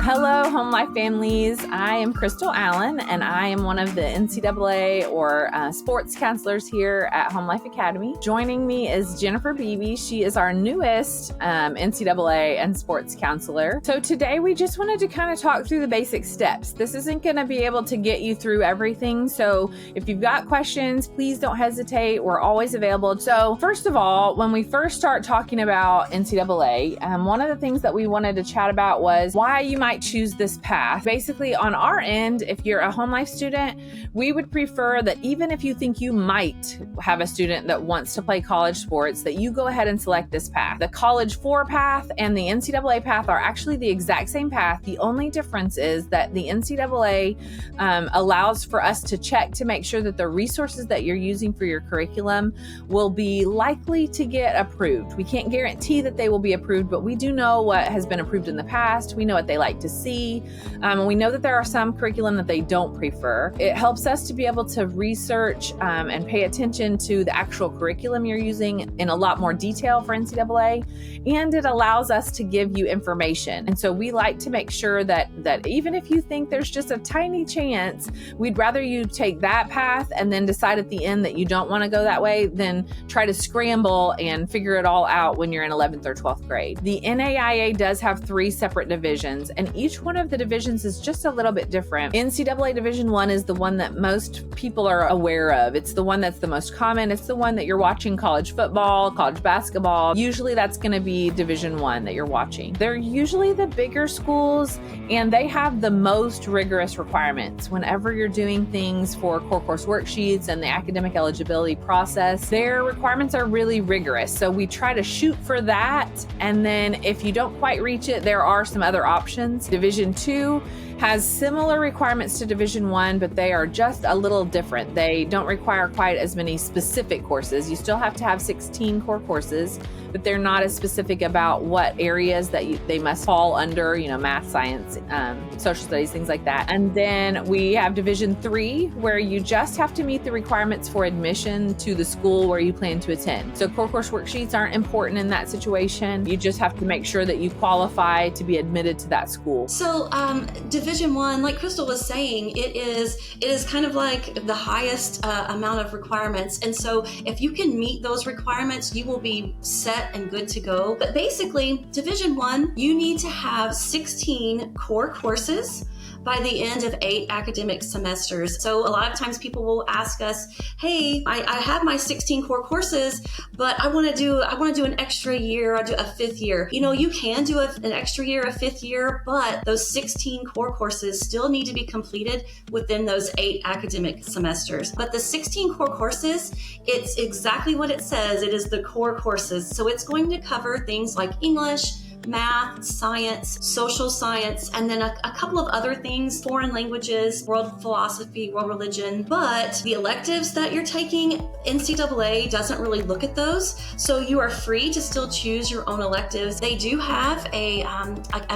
Hello, Home Life families. I am Crystal Allen, and I am one of the NCAA or sports counselors here at Home Life Academy. Joining me is Jennifer Beebe. She is our newest NCAA and sports counselor. So today we just wanted to kind of talk through the basic steps. This isn't going to be able to get you through everything. So if you've got questions, please don't hesitate. We're always available. So first of all, when we first start talking about NCAA, one of the things that we wanted to chat about was why you might choose this path. Basically, on our end, if you're a Home Life student, we would prefer that even if you think you might have a student that wants to play college sports, that you go ahead and select this path. The College 4 path and the NCAA path are actually the exact same path. The only difference is that the NCAA allows for us to check to make sure that the resources that you're using for your curriculum will be likely to get approved. We can't guarantee that they will be approved, but we do know what has been approved in the past. We know what they like to see. We know that there are some curriculum that they don't prefer. It helps us to be able to research and pay attention to the actual curriculum you're using in a lot more detail for NCAA, and it allows us to give you information. And so we like to make sure that even if you think there's just a tiny chance, we'd rather you take that path and then decide at the end that you don't want to go that way than try to scramble and figure it all out when you're in 11th or 12th grade. The NAIA does have 3 separate divisions, and each one of the divisions is just a little bit different. NCAA Division 1 is the one that most people are aware of. It's the one that's the most common. It's the one that you're watching college football, college basketball. Usually that's going to be Division 1 that you're watching. They're usually the bigger schools, and they have the most rigorous requirements. Whenever you're doing things for core course worksheets and the academic eligibility process, their requirements are really rigorous. So we try to shoot for that. And then if you don't quite reach it, there are some other options. Division 2 has similar requirements to Division 1, but they are just a little different. They don't require quite as many specific courses. You still have to have 16 core courses, but they're not as specific about what areas that they must fall under, math, science, social studies, things like that. And then we have Division 3, where you just have to meet the requirements for admission to the school where you plan to attend. So core course worksheets aren't important in that situation. You just have to make sure that you qualify to be admitted to that school. So Division 1, like Crystal was saying, it is kind of like the highest amount of requirements. And so if you can meet those requirements, you will be set and good to go. But basically, Division 1, you need to have 16 core courses by the end of 8 academic semesters. So a lot of times people will ask us, hey, I have my 16 core courses, but I want to do an extra year. I'll do a 5th year. You can do an extra year, a 5th year, but those 16 core courses still need to be completed within those 8 academic semesters. But the 16 core courses, it's exactly what it says. It is the core courses. So it's going to cover things like English, math, science, social science, and then a couple of other things, foreign languages, world philosophy, world religion. But the electives that you're taking, NCAA doesn't really look at those. So you are free to still choose your own electives. They do have a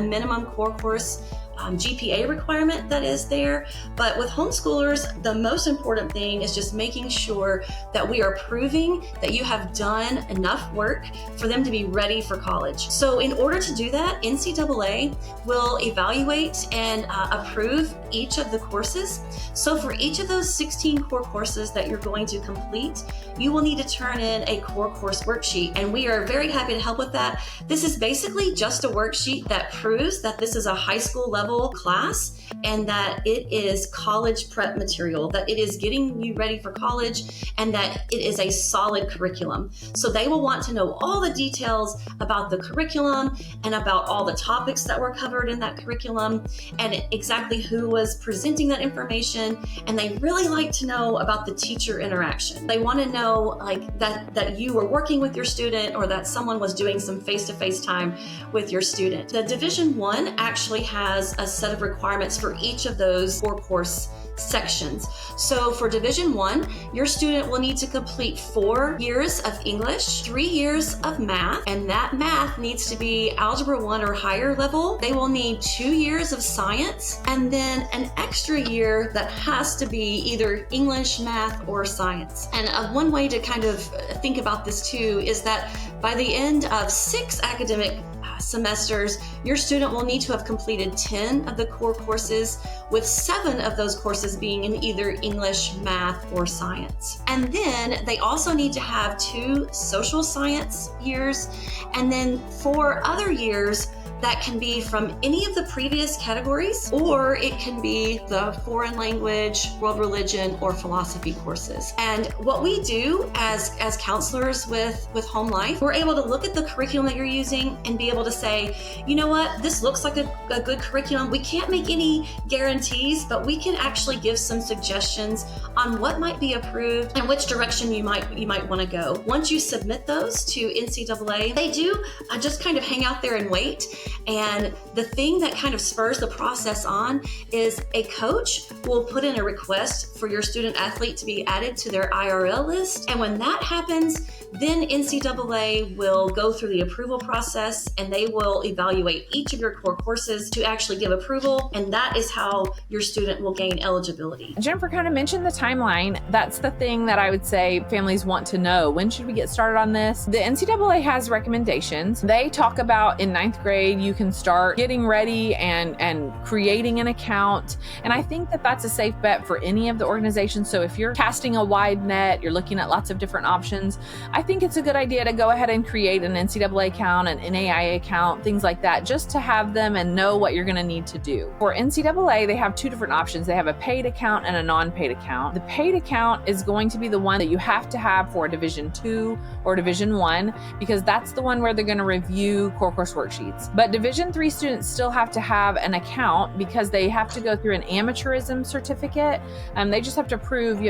minimum core course GPA requirement that is there. But with homeschoolers, the most important thing is just making sure that we are proving that you have done enough work for them to be ready for college. So in order to do that, NCAA will evaluate and approve each of the courses. So for each of those 16 core courses that you're going to complete, you will need to turn in a core course worksheet. And we are very happy to help with that. This is basically just a worksheet that proves that this is a high school level class and that it is college prep material, that it is getting you ready for college, and that it is a solid curriculum. So they will want to know all the details about the curriculum and about all the topics that were covered in that curriculum and exactly who was presenting that information. And they really like to know about the teacher interaction. They want to know that you were working with your student, or that someone was doing some face-to-face time with your student. The Division 1 actually has a set of requirements for each of those 4 course sections. So for Division 1, your student will need to complete 4 years of English, 3 years of math, and that math needs to be Algebra 1 or higher level. They will need 2 years of science, and then an extra year that has to be either English, math, or science. And one way to kind of think about this too is that by the end of 6 academic semesters, your student will need to have completed 10 of the core courses, with 7 of those courses being in either English, math, or science. And then they also need to have 2 social science years, and then 4 other years that can be from any of the previous categories, or it can be the foreign language, world religion, or philosophy courses. And what we do as counselors with HomeLife, we're able to look at the curriculum that you're using and be able to say, you know what, this looks like a good curriculum. We can't make any guarantees, but we can actually give some suggestions on what might be approved and which direction you might want to go. Once you submit those to NCAA, they do just kind of hang out there and wait. And the thing that kind of spurs the process on is a coach will put in a request for your student athlete to be added to their IRL list. And when that happens, then NCAA will go through the approval process and they will evaluate each of your core courses to actually give approval. And that is how your student will gain eligibility. Jennifer kind of mentioned the timeline. That's the thing that I would say families want to know. When should we get started on this? The NCAA has recommendations. They talk about in 9th grade, you can start getting ready and creating an account. And I think that that's a safe bet for any of the organizations. So if you're casting a wide net, you're looking at lots of different options, I think it's a good idea to go ahead and create an NCAA account, an NAIA account, things like that, just to have them and know what you're going to need to do. For NCAA, they have 2 different options. They have a paid account and a non-paid account. The paid account is going to be the one that you have to have for Division 2 or Division 1, because that's the one where they're going to review core course worksheets. But Division 3 students still have to have an account because they have to go through an amateurism certificate. They just have to prove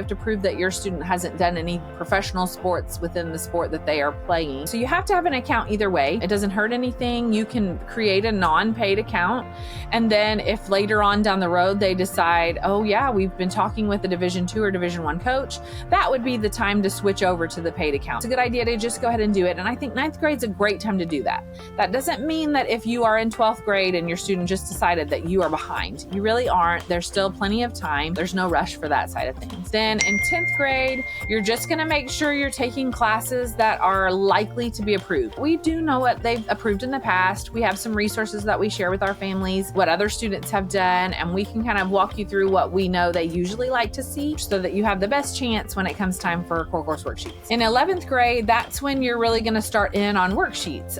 that your student hasn't done any professional sports within the sport that they are playing. So you have to have an account either way. It doesn't hurt anything. You can create a non-paid account. And then if later on down the road they decide, oh yeah, we've been talking with a Division 2 or Division 1 coach, that would be the time to switch over to the paid account. It's a good idea to just go ahead and do it. And I think 9th grade is a great time to do that. That doesn't mean that if you are in 12th grade and your student just decided that you are behind. You really aren't. There's still plenty of time. There's no rush for that side of things. Then in 10th grade, you're just going to make sure you're taking classes that are likely to be approved. We do know what they've approved in the past. We have some resources that we share with our families, what other students have done, and we can kind of walk you through what we know they usually like to see so that you have the best chance when it comes time for core course worksheets. In 11th grade, that's when you're really going to start in on worksheets.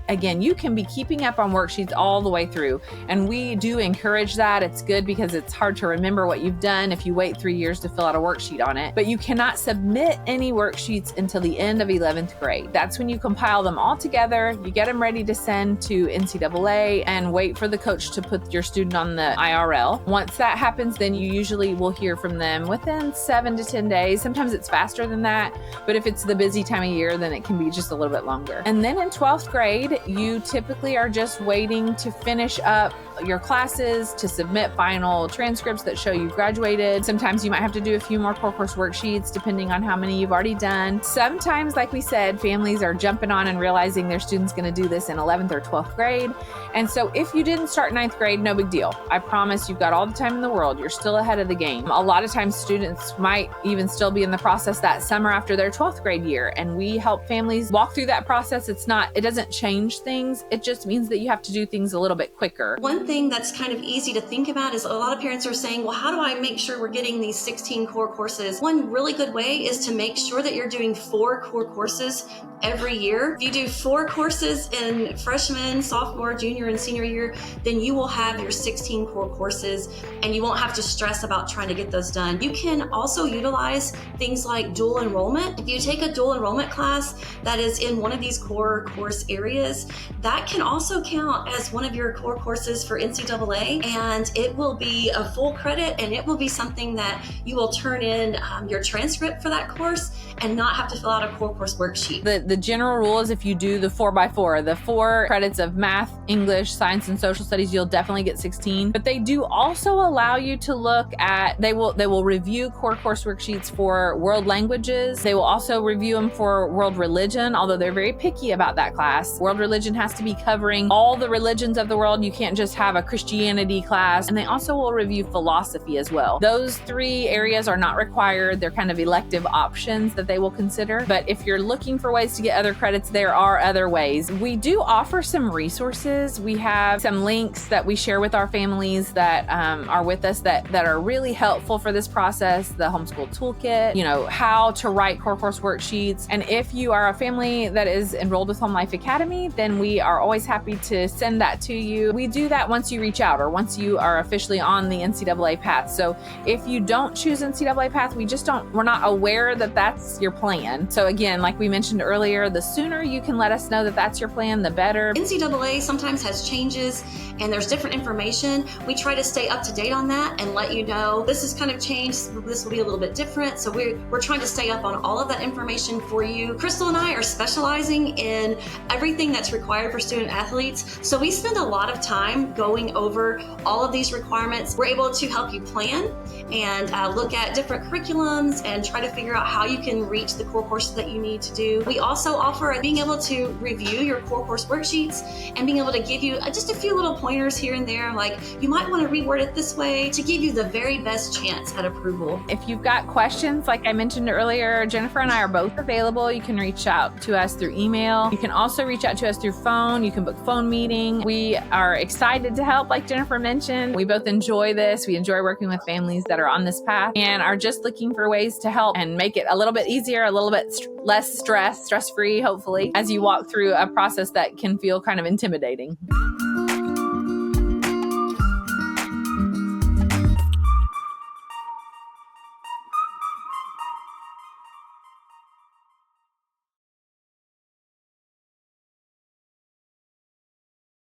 Again, you can be keeping up on worksheets all the way through, and we do encourage that. It's good because it's hard to remember what you've done if you wait 3 years to fill out a worksheet on it. But you cannot submit any worksheets until the end of 11th grade. That's when you compile them all together, you get them ready to send to NCAA, and wait for the coach to put your student on the IRL. Once that happens, then you usually will hear from them within 7 to 10 days. Sometimes it's faster than that, but if it's the busy time of year, then it can be just a little bit longer. And then in 12th grade, you typically are just waiting to finish up your classes, to submit final transcripts that show you graduated. Sometimes you might have to do a few more core course worksheets depending on how many you've already done. Sometimes, like we said, families are jumping on and realizing their student's going to do this in 11th or 12th grade. And so if you didn't start 9th grade, no big deal. I promise you've got all the time in the world. You're still ahead of the game. A lot of times students might even still be in the process that summer after their 12th grade year. And we help families walk through that process. It doesn't change things. It just means that you have to do things a little bit quicker. One thing that's kind of easy to think about is a lot of parents are saying, well, how do I make sure we're getting these 16 core courses? One really good way is to make sure that you're doing 4 core courses every year. If you do 4 courses in freshman, sophomore, junior, and senior year, then you will have your 16 core courses and you won't have to stress about trying to get those done. You can also utilize things like dual enrollment. If you take a dual enrollment class that is in one of these core course areas, that can also count as one of your core courses for NCAA, and it will be a full credit, and it will be something that you will turn in your transcript for that course and not have to fill out a core course worksheet. The general rule is if you do the 4x4, the 4 credits of math, English, science, and social studies, you'll definitely get 16. But they do also allow you to look at, they will review core course worksheets for world languages. They will also review them for world religion, although they're very picky about that class. World religion has to be covering all the religions of the world. You can't just have a Christianity class. And they also will review philosophy as well. Those 3 areas are not required. They're kind of elective options that they will consider. But if you're looking for ways to get other credits, there are other ways. We do offer some resources. We have some links that we share with our families that are with us that are really helpful for this process. The Homeschool Toolkit, how to write core course worksheets. And if you are a family that is enrolled with HomeLife Academy, then we are always happy to send that to you. We do that once you reach out or once you are officially on the NCAA path. So if you don't choose NCAA path, we're not aware that that's your plan. So again, like we mentioned earlier, the sooner you can let us know that that's your plan, the better. NCAA sometimes has changes and there's different information. We try to stay up to date on that and let you know this has kind of changed, this will be a little bit different. So we're trying to stay up on all of that information for you. Crystal and I are specializing in everything that's required for student athletes. So we spend a lot of time going over all of these requirements. We're able to help you plan and look at different curriculums and try to figure out how you can reach the core courses that you need to do. We also offer being able to review your core course worksheets and being able to give you just a few little pointers here and there, like you might want to reword it this way to give you the very best chance at approval. If you've got questions, like I mentioned earlier, Jennifer and I are both available. You can reach out to us through email. You can also reach out to us through phone. You can book phone meeting. We are excited to help, like Jennifer mentioned. We both enjoy this. We enjoy working with families that are on this path and are just looking for ways to help and make it a little bit easier, a little bit less stress-free, hopefully, as you walk through a process that can feel kind of intimidating.